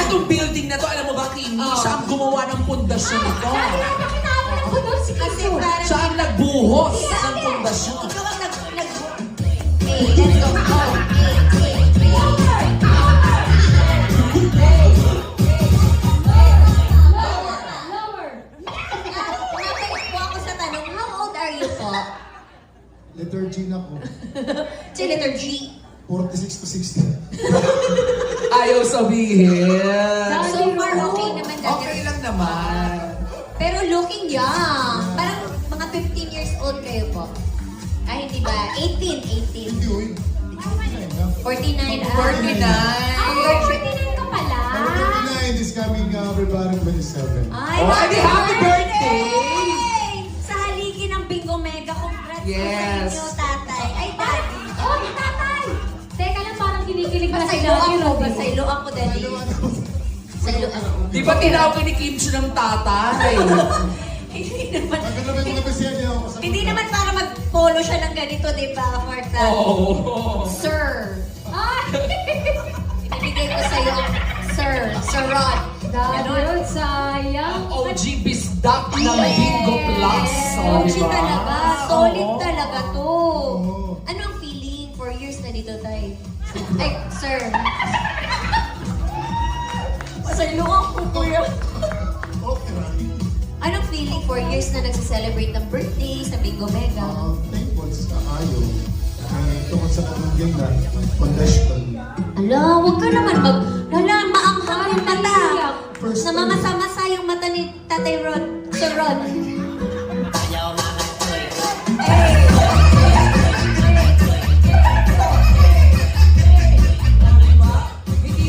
itong building na to, alam mo ba, Kimi, siya ang gumawa ng pundasyon nito. Siya ang nagbuhos ng pundasyon. Ikaw ang Hey, let's go. Letter G na po. Si letter G. 46 to 60. Ayaw sabihin. So far, okay naman dati. Okay lang naman. Pero looking young. Parang mga 15 years old kayo po. Ay, hindi ba? 18. Hindi, uy. 49. 49. Ay, 49 ka pala. 49 is coming February 27. Ay, Oh, happy birthday! Sa haligi ng Bingo Mega. Congrats Yes. po sa inyo, tatay. Ay, daddy. Oh, tatay! Teka lang, parang kinikilig na Basaylo sila. ako. Basaylo ako, daddy. Basaylo ako. Di ba tinawag ni Kim Chu ng tatay? Hindi naman. Maganda ba yung mga basihan niya ako? Hindi naman para mag-follow siya ng ganito, di ba, Marta? Oo. Sir. Ay! Ibigay ko sa'yo, Sir Rod. Dahil sayang. OG Bisdak ng Bingo Plus. Oh, OG diba? talaga. Solid Oo. talaga to. Oo. Ano ang feeling? 4 years na dito tayo. Ay, sir. Pasalungan ko, kuya. Okay, right. Anong feeling 4 years na nagsiselebrate ng birthday sa Bingo Mega? Thankful sa kaayo. Tungkol sa pamilya na foundation. Ala, huwag ka naman maanghang yung mata. First time. Namamasa-masa yung mata ni Tatay Rod. Sir Rod.